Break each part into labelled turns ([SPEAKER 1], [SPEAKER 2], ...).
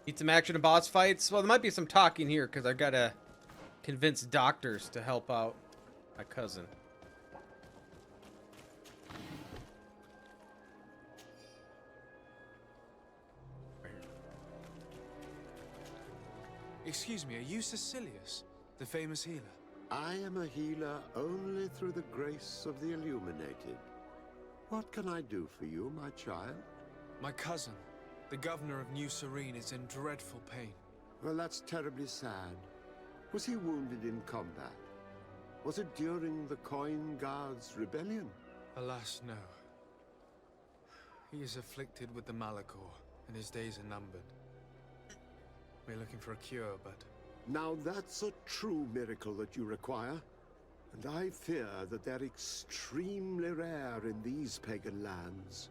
[SPEAKER 1] Need some action in boss fights? Well, there might be some talking here because I've got to convince doctors to help out my cousin.
[SPEAKER 2] Excuse me, are you Cecilius, the famous healer?
[SPEAKER 3] I am a healer only through the grace of the illuminated. What can I do for you, my child?
[SPEAKER 2] My cousin, the governor of New Serene, is in dreadful pain.
[SPEAKER 3] Well, that's terribly sad. Was he wounded in combat? Was it during the Coin Guards' rebellion?
[SPEAKER 2] Alas, no. He is afflicted with the Malachor, and his days are numbered. We're looking for a cure, but...
[SPEAKER 3] Now that's a true miracle that you require. And I fear that they're extremely rare in these pagan lands.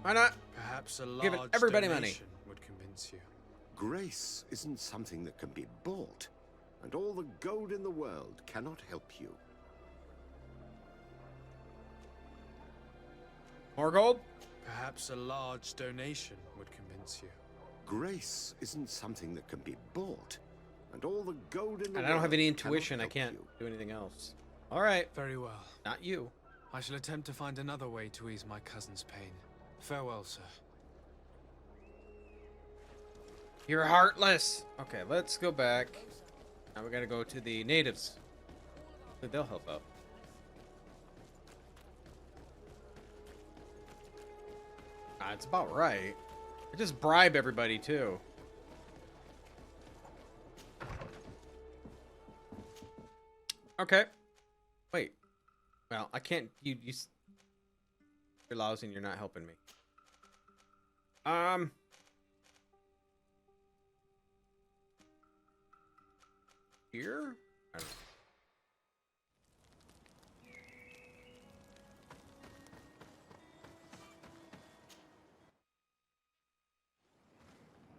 [SPEAKER 1] Why not?
[SPEAKER 2] Perhaps a
[SPEAKER 1] Giving
[SPEAKER 2] large
[SPEAKER 1] everybody money.
[SPEAKER 2] donation would convince you.
[SPEAKER 3] Grace isn't something that can be bought, and all the gold in the world cannot help you.
[SPEAKER 1] More gold?
[SPEAKER 2] Perhaps a large donation would convince you.
[SPEAKER 3] Grace isn't something that can be bought, and all the gold in the
[SPEAKER 1] And
[SPEAKER 3] world
[SPEAKER 1] I don't have any
[SPEAKER 3] cannot
[SPEAKER 1] intuition. I
[SPEAKER 3] help
[SPEAKER 1] can't
[SPEAKER 3] you.
[SPEAKER 1] do anything else. All right.
[SPEAKER 2] Very well.
[SPEAKER 1] Not you.
[SPEAKER 2] I shall attempt to find another way to ease my cousin's pain. Farewell, sir.
[SPEAKER 1] You're heartless. Okay, let's go back. Now we gotta go to the natives. They'll help out. It's about right. I just bribe everybody too. Okay. Wait. Well, I can't. You're lousy and you're not helping me. Here? I don't know.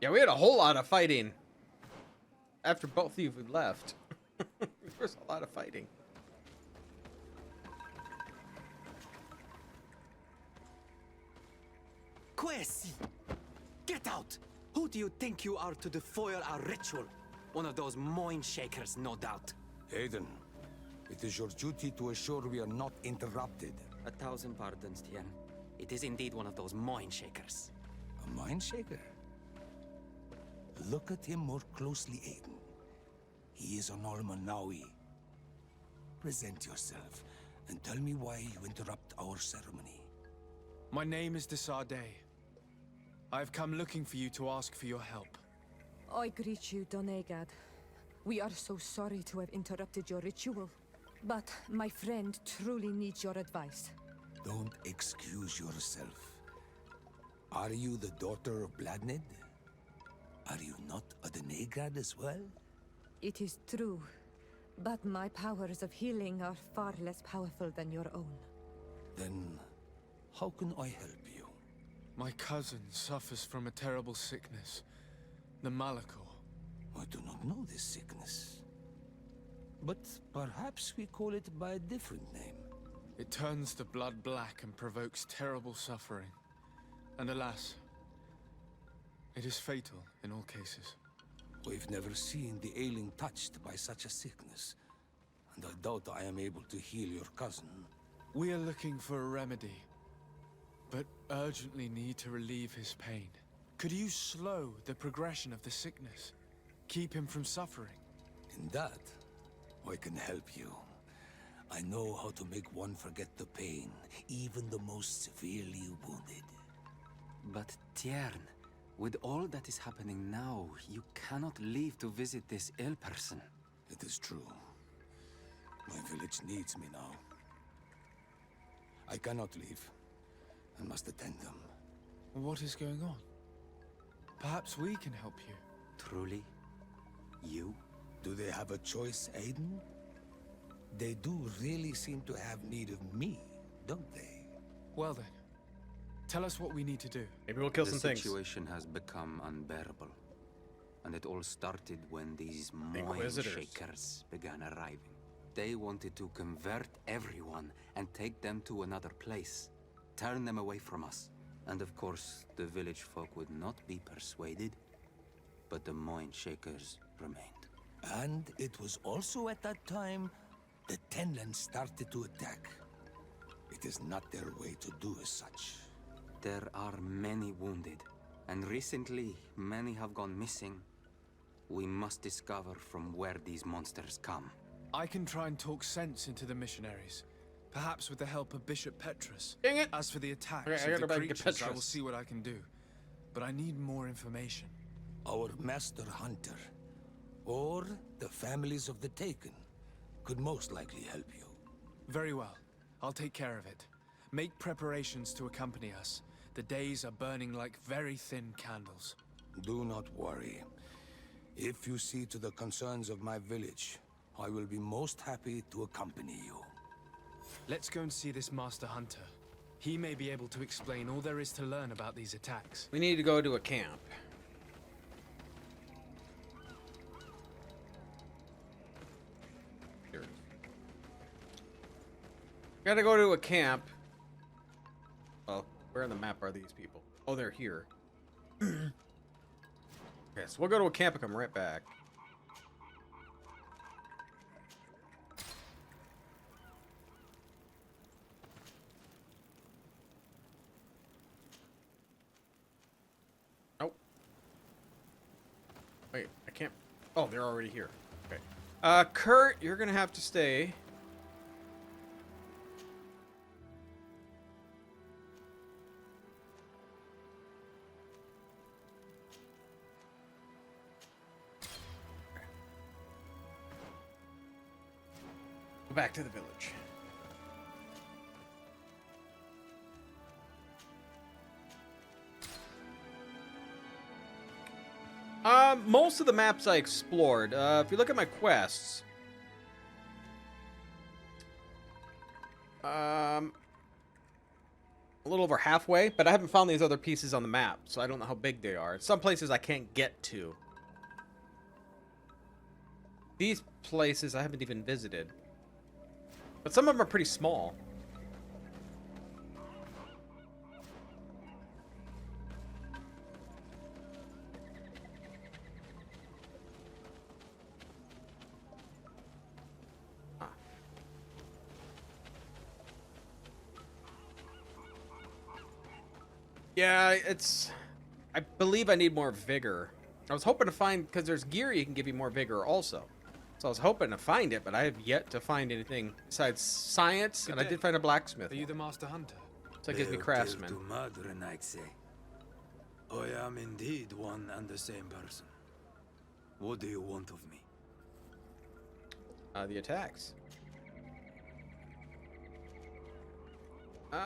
[SPEAKER 1] Yeah, we had a whole lot of fighting after both of you had left. There was a lot of fighting.
[SPEAKER 4] Quesi! Get out! Who do you think you are to defoil our ritual? One of those mind shakers, no doubt.
[SPEAKER 5] Aiden, it is your duty to assure we are not interrupted.
[SPEAKER 4] 1,000 pardons, Tien. It is indeed one of those mind shakers.
[SPEAKER 5] A mind shaker? Look at him more closely, Aiden. He is an Almanawi. Present yourself and tell me why you interrupt our ceremony.
[SPEAKER 2] My name is Desardet. I have come looking for you to ask for your help.
[SPEAKER 6] I greet you, Donegad. We are so sorry to have interrupted your ritual. But my friend truly needs your advice.
[SPEAKER 5] Don't excuse yourself. Are you the daughter of Bladned? Are you not a Donegad as well?
[SPEAKER 6] It is true, but my powers of healing are far less powerful than your own.
[SPEAKER 5] Then, how can I help you?
[SPEAKER 2] My cousin suffers from a terrible sickness, the Malachor.
[SPEAKER 5] I do not know this sickness. But perhaps we call it by a different name.
[SPEAKER 2] It turns the blood black and provokes terrible suffering. And alas, it is fatal in all cases.
[SPEAKER 5] We've never seen the ailing touched by such a sickness, and I doubt I am able to heal your cousin.
[SPEAKER 2] We are looking for a remedy, but urgently need to relieve his pain. Could you slow the progression of the sickness? Keep him from suffering?
[SPEAKER 5] In that, I can help you. I know how to make one forget the pain, even the most severely wounded.
[SPEAKER 4] But Tiern, with all that is happening now, you cannot leave to visit this ill person.
[SPEAKER 5] It is true. My village needs me now. I cannot leave. I must attend them.
[SPEAKER 2] What is going on? Perhaps we can help you.
[SPEAKER 4] Truly? You?
[SPEAKER 5] Do they have a choice, Aiden? They do really seem to have need of me, don't they?
[SPEAKER 2] Well then, tell us what we need to do.
[SPEAKER 1] Maybe we'll kill some
[SPEAKER 4] The
[SPEAKER 1] things.
[SPEAKER 4] situation has become unbearable. And it all started when these mind
[SPEAKER 1] Inquisitors.
[SPEAKER 4] shakers began arriving. They wanted to convert everyone and take them to another place. Turn them away from us.
[SPEAKER 7] And of course, the village folk would not be persuaded, but the Moin Shakers remained.
[SPEAKER 5] And it was also at that time the Tenland started to attack. It is not their way to do as such.
[SPEAKER 7] There are many wounded, and recently many have gone missing. We must discover from where these monsters come.
[SPEAKER 2] I can try and talk sense into the missionaries. Perhaps with the help of Bishop Petrus.
[SPEAKER 1] Dang it!
[SPEAKER 2] As for the attacks
[SPEAKER 1] Okay, I
[SPEAKER 2] of
[SPEAKER 1] gotta
[SPEAKER 2] the
[SPEAKER 1] back to
[SPEAKER 2] creatures, I will
[SPEAKER 1] Petrus.
[SPEAKER 2] see what I can do. But I need more information.
[SPEAKER 5] Our master hunter, or the families of the Taken, could most likely help you.
[SPEAKER 2] Very well. I'll take care of it. Make preparations to accompany us. The days are burning like very thin candles.
[SPEAKER 5] Do not worry. If you see to the concerns of my village, I will be most happy to accompany you.
[SPEAKER 2] Let's go and see this Master Hunter. He may be able to explain all there is to learn about these attacks.
[SPEAKER 1] We need to go to a camp. Here it is. Gotta go to a camp. Well, where on the map are these people? Oh, they're here. Okay, so we'll go to a camp and come right back. Nope. Wait, I can't. Oh, they're already here. Okay. Kurt, you're gonna have to stay. Go back to the village. Most of the maps I explored. If you look at my quests, a little over halfway, but I haven't found these other pieces on the map, so I don't know how big they are. Some places I can't get to. These places I haven't even visited. But some of them are pretty small. Yeah, it's... I believe I need more vigor. I was hoping to find... Because there's gear you can give you more vigor also. So I was hoping to find it, but I have yet to find anything besides science, and I did find a blacksmith.
[SPEAKER 2] Are you the Master Hunter?
[SPEAKER 1] So it gives me craftsman.
[SPEAKER 7] I am indeed one and the same person. What do you want of me?
[SPEAKER 1] The attacks.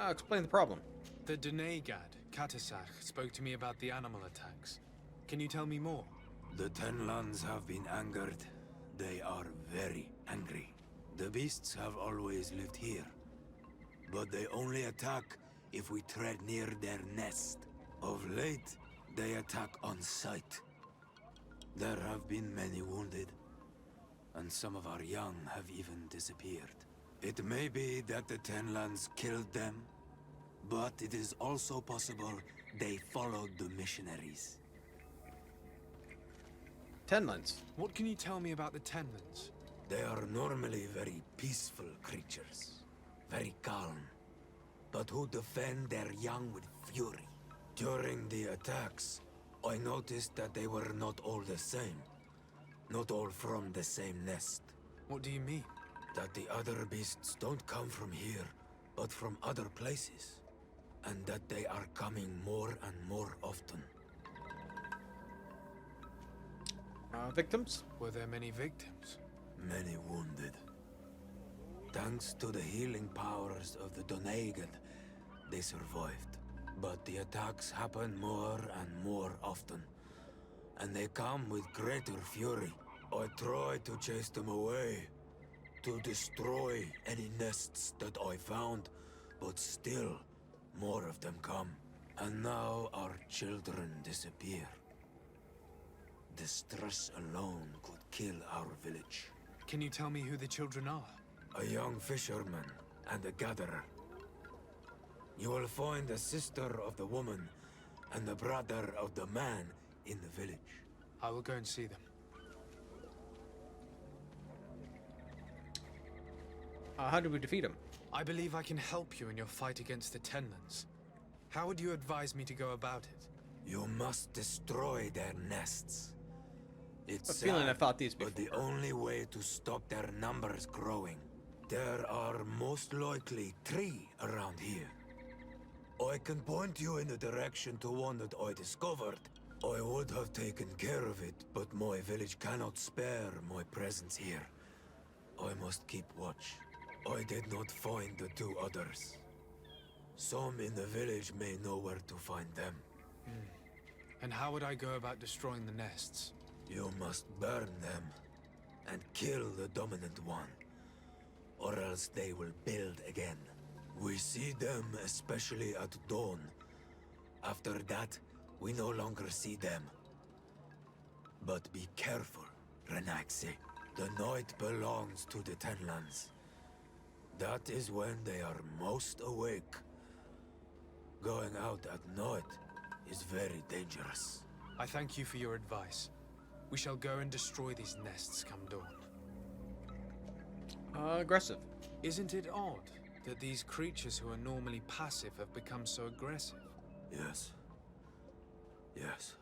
[SPEAKER 1] Explain the problem.
[SPEAKER 2] The Donegad, Katasach, spoke to me about the animal attacks. Can you tell me more?
[SPEAKER 7] The Tenlands have been angered. They are very angry. The beasts have always lived here, but they only attack if we tread near their nest. Of late, they attack on sight. There have been many wounded, and some of our young have even disappeared. It may be that the Tenlands killed them, but it is also possible they followed the missionaries.
[SPEAKER 1] Tenlands.
[SPEAKER 2] What can you tell me about the Tenlands?
[SPEAKER 7] They are normally very peaceful creatures, very calm, but who defend their young with fury. During the attacks, I noticed that they were not all the same. Not all from the same nest.
[SPEAKER 2] What do you mean?
[SPEAKER 7] That the other beasts don't come from here, but from other places. And that they are coming more and more often.
[SPEAKER 1] Victims?
[SPEAKER 2] Were there many victims?
[SPEAKER 7] Many wounded. Thanks to the healing powers of the Donegad, they survived. But the attacks happen more and more often. And they come with greater fury. I try to chase them away. To destroy any nests that I found. But still, more of them come. And now our children disappear. The stress alone could kill our village.
[SPEAKER 2] Can you tell me who the children are?
[SPEAKER 7] A young fisherman and a gatherer. You will find the sister of the woman and the brother of the man in the village.
[SPEAKER 2] I will go and see them.
[SPEAKER 1] How do we defeat him?
[SPEAKER 2] I believe I can help you in your fight against the Tenlands. How would you advise me to go about it?
[SPEAKER 7] You must destroy their nests. It's
[SPEAKER 1] A feeling
[SPEAKER 7] sad,
[SPEAKER 1] I fought these before.
[SPEAKER 7] but the only way to stop their numbers growing. There are most likely 3 around here. I can point you in the direction to one that I discovered. I would have taken care of it, but my village cannot spare my presence here. I must keep watch. I did not find the 2 others. Some in the village may know where to find them.
[SPEAKER 2] And how would I go about destroying the nests?
[SPEAKER 7] You must burn them and kill the dominant one, or else they will build again. We see them especially at dawn. After that, we no longer see them. But be careful, Renaxe. The night belongs to the Tenlands. That is when they are most awake. Going out at night is very dangerous.
[SPEAKER 2] I thank you for your advice. We shall go and destroy these nests come dawn.
[SPEAKER 1] Aggressive.
[SPEAKER 2] Isn't it odd that these creatures who are normally passive have become so aggressive?
[SPEAKER 7] Yes. Yes.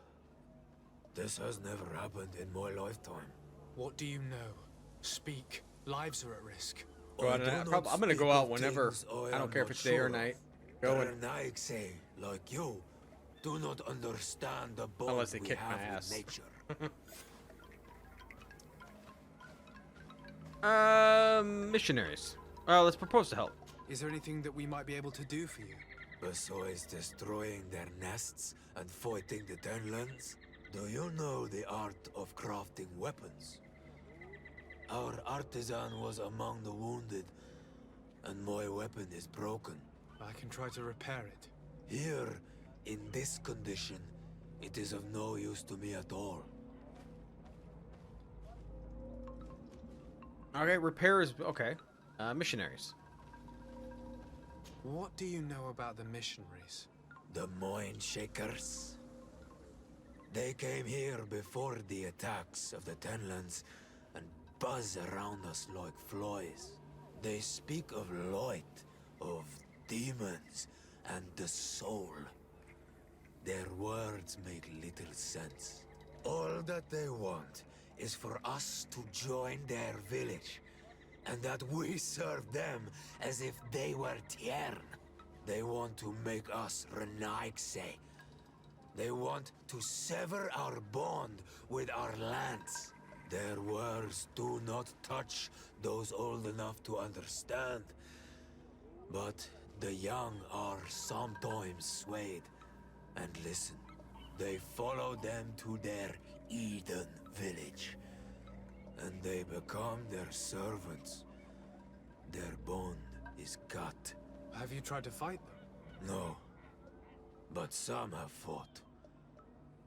[SPEAKER 7] This has never happened in my lifetime.
[SPEAKER 2] What do you know? Speak. Lives are at risk.
[SPEAKER 1] Go out and I'm gonna go out whenever. I don't care if it's day or night. Go and
[SPEAKER 7] Renaxe, like you, do not understand the bond
[SPEAKER 1] Unless they
[SPEAKER 7] we
[SPEAKER 1] kick
[SPEAKER 7] have
[SPEAKER 1] my
[SPEAKER 7] with
[SPEAKER 1] ass.
[SPEAKER 7] nature.
[SPEAKER 1] Missionaries. Let's propose to help.
[SPEAKER 2] Is there anything that we might be able to do for you?
[SPEAKER 7] Besides destroying their nests and fighting the Tenlands, do you know the art of crafting weapons? Our artisan was among the wounded, and my weapon is broken.
[SPEAKER 2] I can try to repair it.
[SPEAKER 7] Here, in this condition, it is of no use to me at all.
[SPEAKER 1] Okay, repairs. Okay. Missionaries.
[SPEAKER 2] What do you know about the missionaries?
[SPEAKER 7] The Mind Shakers. They came here before the attacks of the Tenlands and buzz around us like flies. They speak of light, of demons, and the soul. Their words make little sense. All that they want is for us to join their village, and that we serve them as if they were Tiern. They want to make us Renaxe. They want to sever our bond with our lands. Their words do not touch those old enough to understand. But the young are sometimes swayed and listen. They follow them to their Eden village, and they become their servants. Their bond is cut.
[SPEAKER 2] Have you tried to fight them?
[SPEAKER 7] No, but some have fought,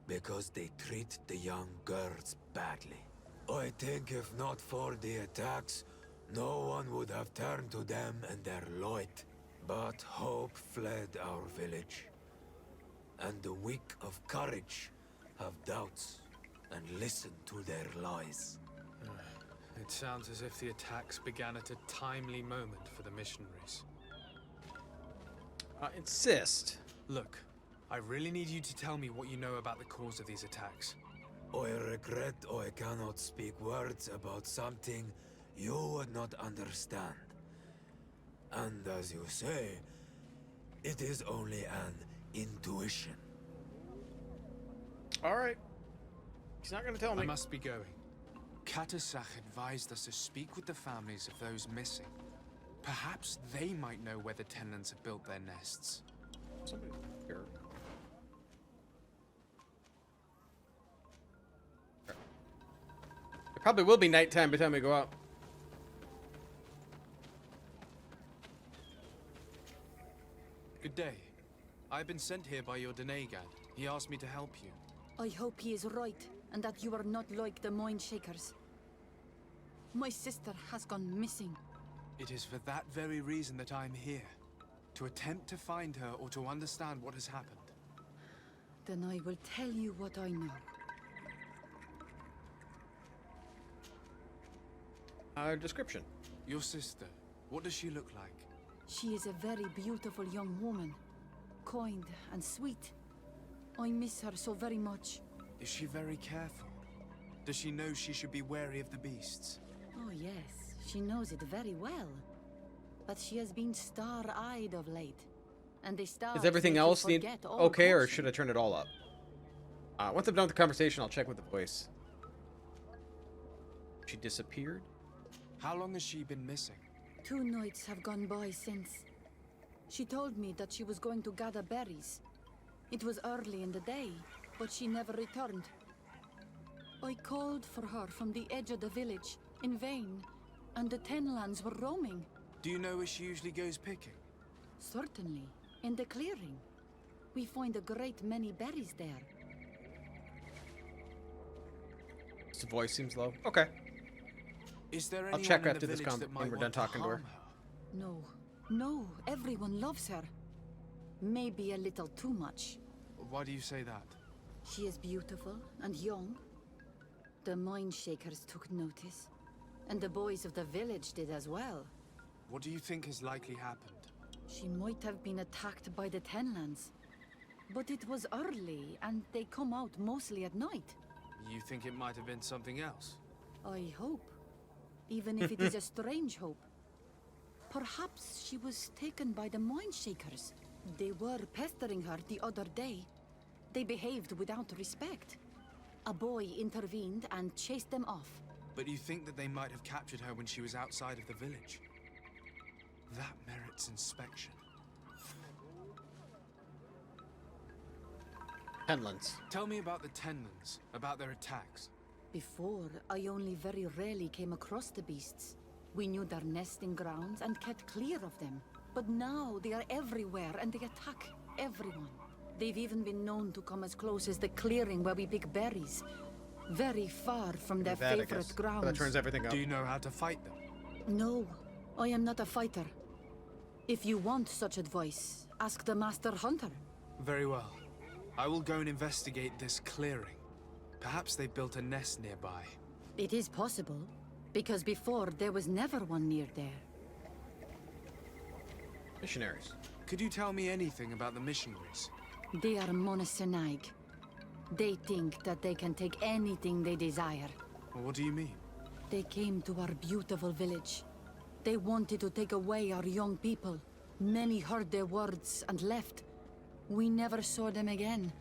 [SPEAKER 7] because they treat the young girls badly. I think if not for the attacks, no one would have turned to them and their light. But hope fled our village, and the weak of courage have doubts and listen to their lies.
[SPEAKER 2] It sounds as if the attacks began at a timely moment for the missionaries.
[SPEAKER 1] Insist.
[SPEAKER 2] Look, I really need you to tell me what you know about the cause of these attacks.
[SPEAKER 7] I regret I cannot speak words about something you would not understand. And as you say, it is only an intuition.
[SPEAKER 1] All right. He's not gonna tell me.
[SPEAKER 2] I must be going. Katasach advised us to speak with the families of those missing. Perhaps they might know where the Tenlands have built their nests.
[SPEAKER 1] Somebody's here. It probably will be nighttime by the time we go out.
[SPEAKER 2] Good day. I've been sent here by your Denegad. He asked me to help you.
[SPEAKER 8] I hope he is right, and that you are not like the Mind Shakers. My sister has gone missing.
[SPEAKER 2] It is for that very reason that I'm here. To attempt to find her or to understand what has happened?
[SPEAKER 8] Then I will tell you what I know.
[SPEAKER 1] Description.
[SPEAKER 2] Your sister, what does she look like?
[SPEAKER 8] She is a very beautiful young woman. Kind and sweet. I miss her so very much.
[SPEAKER 2] Is she very careful? Does she know she should be wary of the beasts?
[SPEAKER 8] Oh yes, she knows it very well. But she has been star-eyed of late. And the stars
[SPEAKER 1] Is everything
[SPEAKER 8] make you
[SPEAKER 1] else need
[SPEAKER 8] forget all
[SPEAKER 1] okay, or
[SPEAKER 8] caution.
[SPEAKER 1] should I turn it all up? Once I'm done with the conversation, I'll check with the voice. She disappeared?
[SPEAKER 2] How long has she been missing?
[SPEAKER 8] 2 nights have gone by since. She told me that she was going to gather berries. It was early in the day, but she never returned. I called for her from the edge of the village, in vain, and the Tenlands were roaming.
[SPEAKER 2] Do you know where she usually goes picking?
[SPEAKER 8] Certainly, in the clearing. We find a great many berries there.
[SPEAKER 1] The voice seems low. Okay.
[SPEAKER 2] Is there
[SPEAKER 1] I'll
[SPEAKER 2] anyone
[SPEAKER 1] check
[SPEAKER 2] in
[SPEAKER 1] after
[SPEAKER 2] the
[SPEAKER 1] this
[SPEAKER 2] village that
[SPEAKER 1] when
[SPEAKER 2] might
[SPEAKER 1] we're
[SPEAKER 2] want
[SPEAKER 1] done
[SPEAKER 2] to
[SPEAKER 1] talking to her.
[SPEAKER 2] harm her?
[SPEAKER 8] No, no, everyone loves her. Maybe a little too much.
[SPEAKER 2] Why do you say that?
[SPEAKER 8] She is beautiful and young. The mine shakers took notice. And the boys of the village did as well.
[SPEAKER 2] What do you think has likely happened?
[SPEAKER 8] She might have been attacked by the Tenlands. But it was early, and they come out mostly at night.
[SPEAKER 2] You think it might have been something else?
[SPEAKER 8] I hope. Even if it is a strange hope. Perhaps she was taken by the mine shakers. They were pestering her the other day. They behaved without respect. A boy intervened and chased them off.
[SPEAKER 2] But you think that they might have captured her when she was outside of the village? That merits inspection.
[SPEAKER 1] Tenlands.
[SPEAKER 2] Tell me about the Tenlands, about their attacks.
[SPEAKER 8] Before, I only very rarely came across the beasts. We knew their nesting grounds and kept clear of them. But now they are everywhere and they attack everyone. They've even been known to come as close as the clearing where we pick berries. Very far from their
[SPEAKER 1] That, I
[SPEAKER 8] favorite
[SPEAKER 1] guess.
[SPEAKER 8] grounds.
[SPEAKER 1] That turns everything up.
[SPEAKER 2] Do you know how to fight them?
[SPEAKER 8] No, I am not a fighter. If you want such advice, ask the Master Hunter.
[SPEAKER 2] Very well. I will go and investigate this clearing. Perhaps they built a nest nearby.
[SPEAKER 8] It is possible, because before there was never one near there.
[SPEAKER 1] Missionaries.
[SPEAKER 2] Could you tell me anything about the missionaries?
[SPEAKER 8] They are monosynaig. They think that they can take anything they desire.
[SPEAKER 2] What do you mean?
[SPEAKER 8] They came to our beautiful village. They wanted to take away our young people. Many heard their words and left. We never saw them again.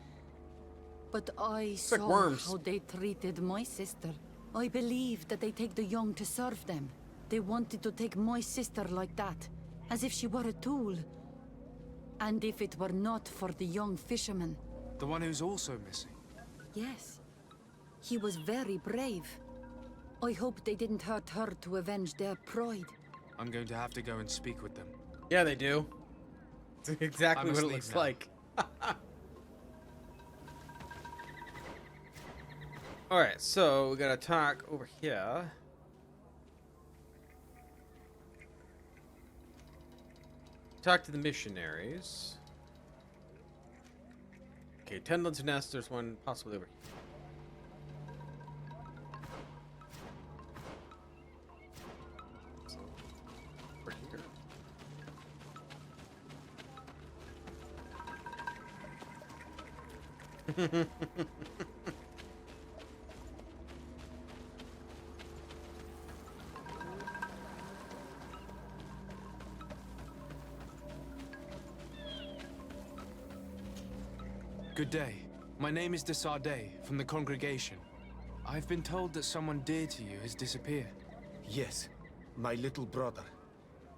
[SPEAKER 8] But I
[SPEAKER 1] like
[SPEAKER 8] saw
[SPEAKER 1] worms.
[SPEAKER 8] how they treated my sister. I believe that they take the young to serve them. They wanted to take my sister like that, as if she were a tool. And if it were not for the young fisherman.
[SPEAKER 2] The one who's also missing?
[SPEAKER 8] Yes. He was very brave. I hope they didn't hurt her to avenge their pride.
[SPEAKER 2] I'm going to have to go and speak with them.
[SPEAKER 1] Yeah, they do. It's exactly
[SPEAKER 2] I
[SPEAKER 1] what
[SPEAKER 2] must
[SPEAKER 1] it
[SPEAKER 2] leave
[SPEAKER 1] looks
[SPEAKER 2] now.
[SPEAKER 1] like. Alright, so we gotta talk over here. Talk to the missionaries. Okay, Tenland's Nest, there's one possibly over here. So, over here.
[SPEAKER 2] Good day. My name is Desardet, from the congregation. I've been told that someone dear to you has disappeared.
[SPEAKER 5] Yes, my little brother.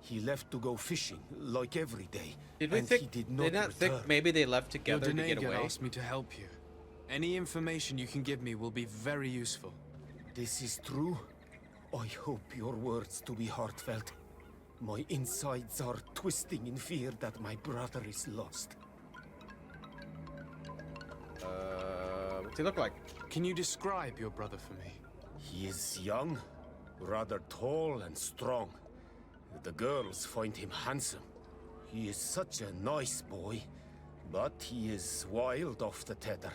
[SPEAKER 5] He left to go fishing, like every day.
[SPEAKER 1] Did we
[SPEAKER 5] and
[SPEAKER 1] think
[SPEAKER 5] he did
[SPEAKER 1] they
[SPEAKER 5] not
[SPEAKER 1] not think
[SPEAKER 5] return.
[SPEAKER 1] maybe they left
[SPEAKER 2] Your
[SPEAKER 1] together to get
[SPEAKER 2] Donegan
[SPEAKER 1] away?
[SPEAKER 2] asked me to help you. Any information you can give me will be very useful.
[SPEAKER 5] This is true? I hope your words to be heartfelt. My insides are twisting in fear that my brother is lost.
[SPEAKER 1] What's he look like?
[SPEAKER 2] Can you describe your brother for me?
[SPEAKER 5] He is young, rather tall and strong. The girls find him handsome.
[SPEAKER 9] He is such a nice boy, but he is wild off the tether,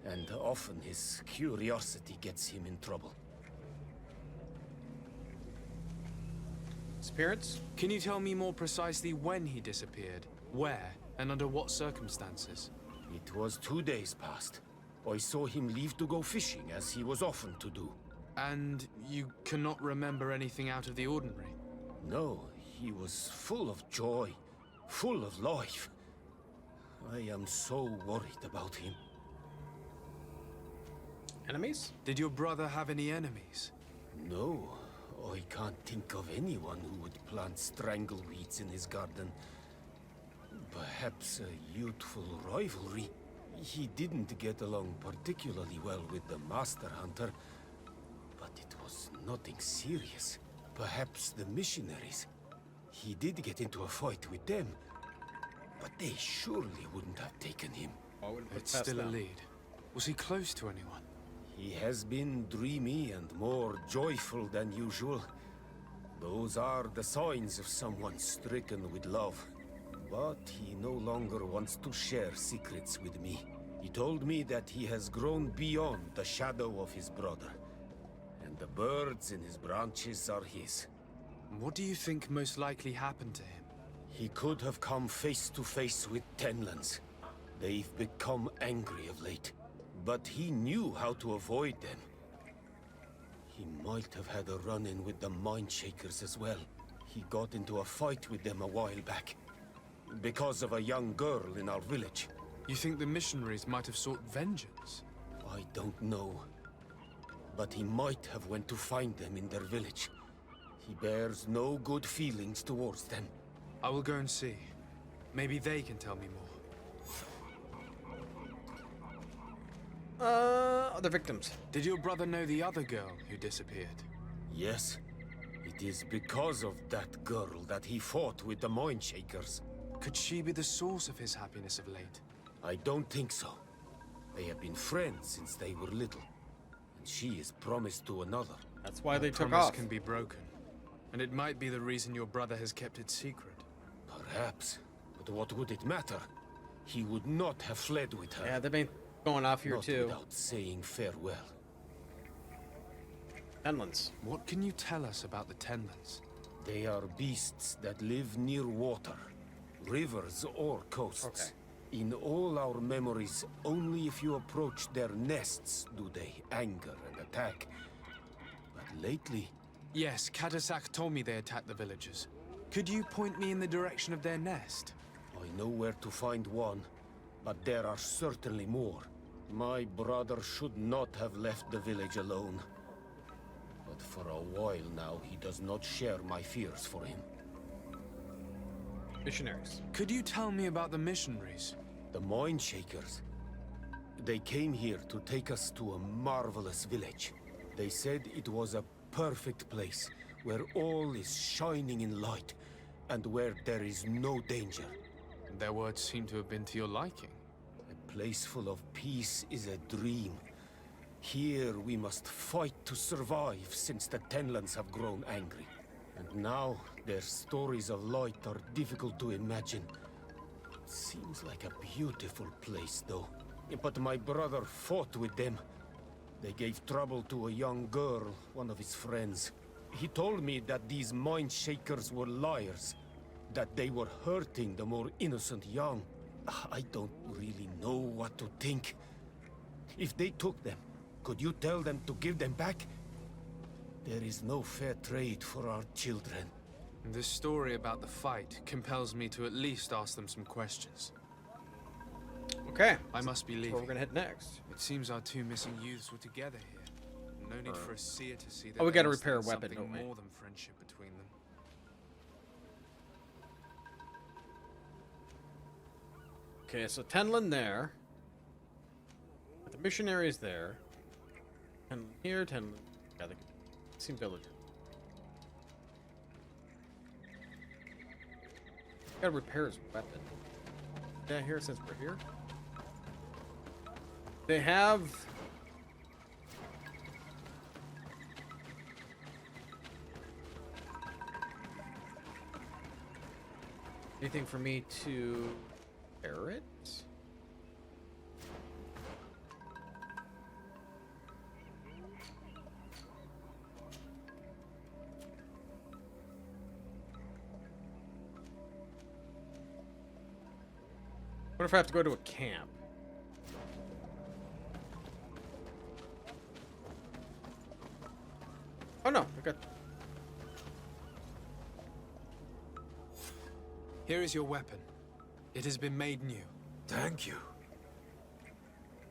[SPEAKER 9] and often his curiosity gets him in trouble.
[SPEAKER 1] Disappearance?
[SPEAKER 2] Can you tell me more precisely when he disappeared, where, and under what circumstances?
[SPEAKER 9] It was 2 days past. I saw him leave to go fishing, as he was often to do.
[SPEAKER 2] And you cannot remember anything out of the ordinary?
[SPEAKER 9] No, he was full of joy, full of life. I am so worried about him.
[SPEAKER 1] Enemies?
[SPEAKER 2] Did your brother have any enemies?
[SPEAKER 9] No, I can't think of anyone who would plant strangleweeds in his garden. Perhaps a youthful rivalry. He didn't get along particularly well with the Master Hunter, but it was nothing serious. Perhaps the missionaries. He did get into a fight with them, but they surely wouldn't have taken him.
[SPEAKER 1] I wouldn't put
[SPEAKER 2] It's
[SPEAKER 1] past
[SPEAKER 2] still a
[SPEAKER 1] them.
[SPEAKER 2] lead. Was he close to anyone?
[SPEAKER 9] He has been dreamy and more joyful than usual. Those are the signs of someone stricken with love. But he no longer wants to share secrets with me. He told me that he has grown beyond the shadow of his brother. And the birds in his branches are his.
[SPEAKER 2] What do you think most likely happened to him?
[SPEAKER 9] He could have come face to face with Tenlands. They've become angry of late. But he knew how to avoid them. He might have had a run-in with the Mindshakers as well. He got into a fight with them a while back. Because of a young girl in our village.
[SPEAKER 2] You think the missionaries might have sought vengeance?
[SPEAKER 9] I don't know. But he might have went to find them in their village. He bears no good feelings towards them.
[SPEAKER 2] I will go and see. Maybe they can tell me more.
[SPEAKER 1] Other victims.
[SPEAKER 2] Did your brother know the other girl who disappeared?
[SPEAKER 9] Yes. It is because of that girl that he fought with the Mindshakers.
[SPEAKER 2] Could she be the source of his happiness of late?
[SPEAKER 9] I don't think so. They have been friends since they were little. And she is promised to another.
[SPEAKER 1] That's why they took
[SPEAKER 2] Promise
[SPEAKER 1] off.
[SPEAKER 2] can be broken. And it might be the reason your brother has kept it secret.
[SPEAKER 9] Perhaps. But what would it matter? He would not have fled with her.
[SPEAKER 1] Yeah, they've been going off here
[SPEAKER 9] Not
[SPEAKER 1] too.
[SPEAKER 9] without saying farewell.
[SPEAKER 1] Tenlands.
[SPEAKER 2] What can you tell us about the Tenlands?
[SPEAKER 9] They are beasts that live near water, rivers or coasts.
[SPEAKER 1] Okay.
[SPEAKER 9] In all our memories, only if you approach their nests do they anger and attack. But lately,
[SPEAKER 2] Yes, Katasak told me they attacked the villagers. Could you point me in the direction of their nest?
[SPEAKER 9] I know where to find one, but there are certainly more. My brother should not have left the village alone. But for a while now, he does not share my fears for him.
[SPEAKER 1] Missionaries.
[SPEAKER 2] Could you tell me about the missionaries?
[SPEAKER 9] The Mindshakers. They came here to take us to a marvelous village. They said it was a perfect place, where all is shining in light, and where there is no danger.
[SPEAKER 2] Their words seem to have been to your liking.
[SPEAKER 9] A place full of peace is a dream. Here we must fight to survive, since the Tenlands have grown angry. And now, their stories of light are difficult to imagine. It seems like a beautiful place, though. But my brother fought with them. They gave trouble to a young girl, one of his friends. He told me that these Mindshakers were liars, that they were hurting the more innocent young. I don't really know what to think. If they took them, could you tell them to give them back? There is no fair trade for our children.
[SPEAKER 2] This story about the fight compels me to at least ask them some questions.
[SPEAKER 1] Okay.
[SPEAKER 2] I must be
[SPEAKER 1] That's
[SPEAKER 2] leaving.
[SPEAKER 1] where we're gonna head next.
[SPEAKER 2] It seems our two missing youths were together here. No need for a seer to see that.
[SPEAKER 1] Oh, we
[SPEAKER 2] there
[SPEAKER 1] gotta
[SPEAKER 2] must have
[SPEAKER 1] repair a
[SPEAKER 2] been
[SPEAKER 1] weapon,
[SPEAKER 2] something
[SPEAKER 1] don't we?
[SPEAKER 2] more than friendship between them.
[SPEAKER 1] Okay, so Tenland there. The missionaries there. Tenland here, Tenland. Yeah, they seem villager. Gotta repair his weapon. Yeah, here since we're here. They have. Anything for me to repair it? What if I have to go to a camp? Oh no, I got...
[SPEAKER 2] Here is your weapon. It has been made new.
[SPEAKER 7] Thank you.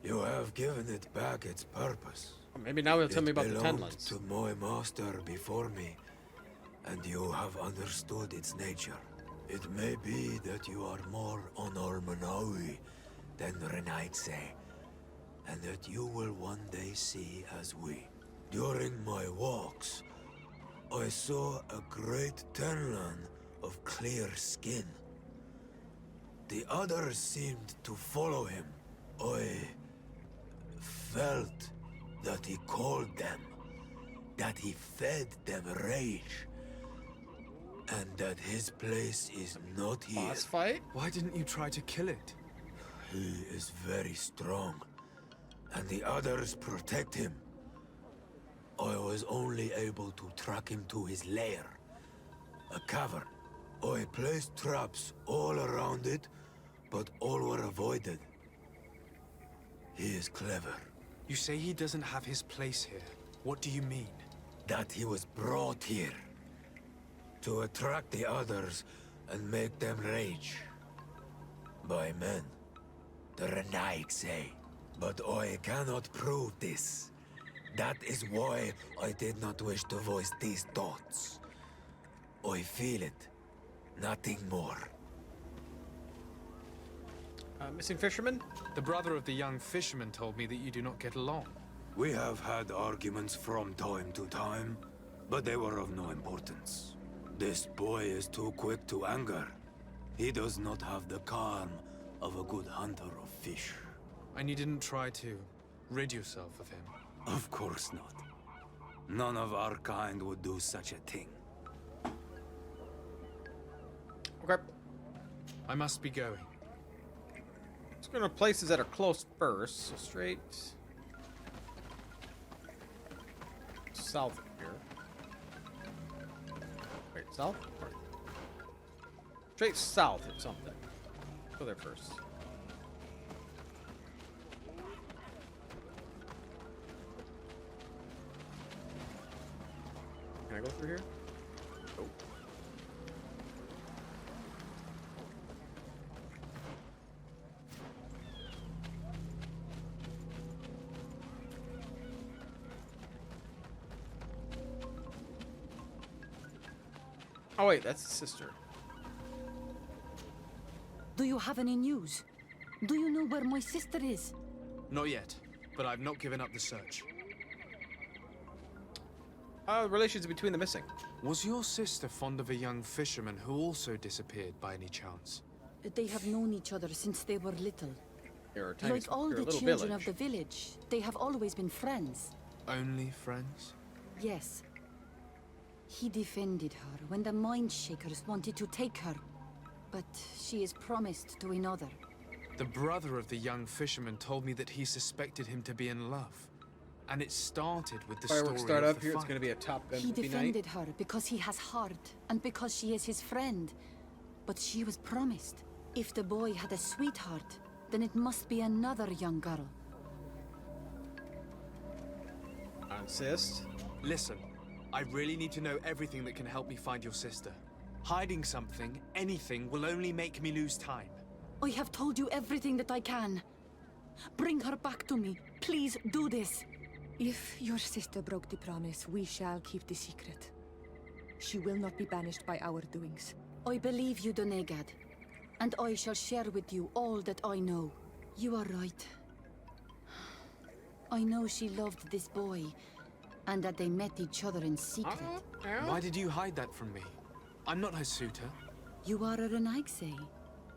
[SPEAKER 7] You have given it back its purpose.
[SPEAKER 1] Maybe now he'll tell me about the
[SPEAKER 7] It
[SPEAKER 1] 10
[SPEAKER 7] belonged
[SPEAKER 1] lens.
[SPEAKER 7] to my master before me, and you have understood its nature. It may be that you are more on Manawi than Renaitse, and that you will one day see as we. During my walks, I saw a great Tenlan of clear skin. The others seemed to follow him. I felt that he called them, that he fed them rage, and that his place is not here.
[SPEAKER 1] Boss fight?
[SPEAKER 2] Why didn't you try to kill it?
[SPEAKER 7] He is very strong, and the others protect him. I was only able to track him to his lair, a cavern. I placed traps all around it, but all were avoided. He is clever.
[SPEAKER 2] You say he doesn't have his place here. What do you mean?
[SPEAKER 7] That he was brought here to attract the others and make them rage. By men, the Renaig say. But I cannot prove this. That is why I did not wish to voice these thoughts. I feel it, nothing more.
[SPEAKER 1] Missing fisherman?
[SPEAKER 2] The brother of the young fisherman told me that you do not get along.
[SPEAKER 7] We have had arguments from time to time, but they were of no importance. This boy is too quick to anger. He does not have the calm of a good hunter of fish.
[SPEAKER 2] And you didn't try to rid yourself of him?
[SPEAKER 7] Of course not. None of our kind would do such a thing.
[SPEAKER 1] Okay.
[SPEAKER 2] I must be going.
[SPEAKER 1] Let's go to places that are close first. So straight south of here. Wait, south? Or straight south or something. Go there first. Can I go through here? Nope. Oh wait, that's the sister.
[SPEAKER 8] Do you have any news? Do you know where my sister is?
[SPEAKER 2] Not yet, but I've not given up the search.
[SPEAKER 1] The relations between the missing.
[SPEAKER 2] Was your sister fond of a young fisherman who also disappeared by any chance?
[SPEAKER 8] They have known each other since they were little.
[SPEAKER 1] They're a tiny,
[SPEAKER 8] Like all
[SPEAKER 1] they're a
[SPEAKER 8] the
[SPEAKER 1] little
[SPEAKER 8] children
[SPEAKER 1] village.
[SPEAKER 8] of the village, they have always been friends.
[SPEAKER 2] Only friends?
[SPEAKER 8] Yes. He defended her when the Mindshakers wanted to take her. But she is promised to another.
[SPEAKER 2] The brother of the young fisherman told me that he suspected him to be in love. And it started with the
[SPEAKER 1] Fireworks
[SPEAKER 2] story
[SPEAKER 1] start
[SPEAKER 2] of
[SPEAKER 1] up
[SPEAKER 2] the
[SPEAKER 1] here. It's
[SPEAKER 2] fight.
[SPEAKER 1] going to be a Top Gun
[SPEAKER 8] He
[SPEAKER 1] movie night.
[SPEAKER 8] defended her because he has heart, and because she is his friend. But she was promised. If the boy had a sweetheart, then it must be another young girl.
[SPEAKER 1] I insist.
[SPEAKER 2] Listen, I really need to know everything that can help me find your sister. Hiding something, anything, will only make me lose time.
[SPEAKER 8] I have told you everything that I can. Bring her back to me. Please do this.
[SPEAKER 6] If your sister broke the promise, we shall keep the secret. She will not be banished by our doings.
[SPEAKER 8] I believe you, Donegad. And I shall share with you all that I know. You are right. I know she loved this boy, and that they met each other in secret.
[SPEAKER 2] Why did you hide that from me? I'm not her suitor.
[SPEAKER 8] You are a Renaigse.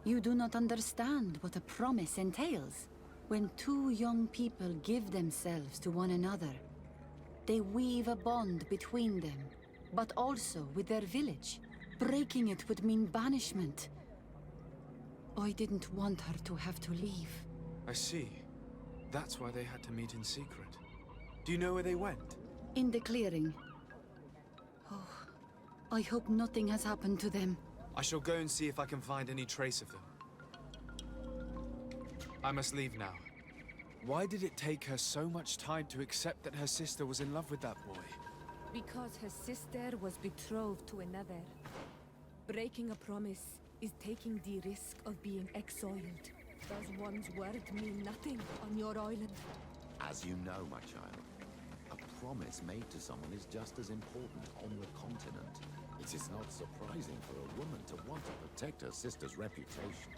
[SPEAKER 8] You do not understand what a promise entails. When two young people give themselves to one another, they weave a bond between them, but also with their village. Breaking it would mean banishment. I didn't want her to have to leave.
[SPEAKER 2] I see. That's why they had to meet in secret. Do you know where they went?
[SPEAKER 8] In the clearing. Oh, I hope nothing has happened to them.
[SPEAKER 2] I shall go and see if I can find any trace of them. I must leave now. Why did it take her so much time to accept that her sister was in love with that boy?
[SPEAKER 6] Because her sister was betrothed to another. Breaking a promise is taking the risk of being exiled. Does one's word mean nothing on your island?
[SPEAKER 10] As you know, my child, a promise made to someone is just as important on the continent. It is not surprising for a woman to want to protect her sister's reputation.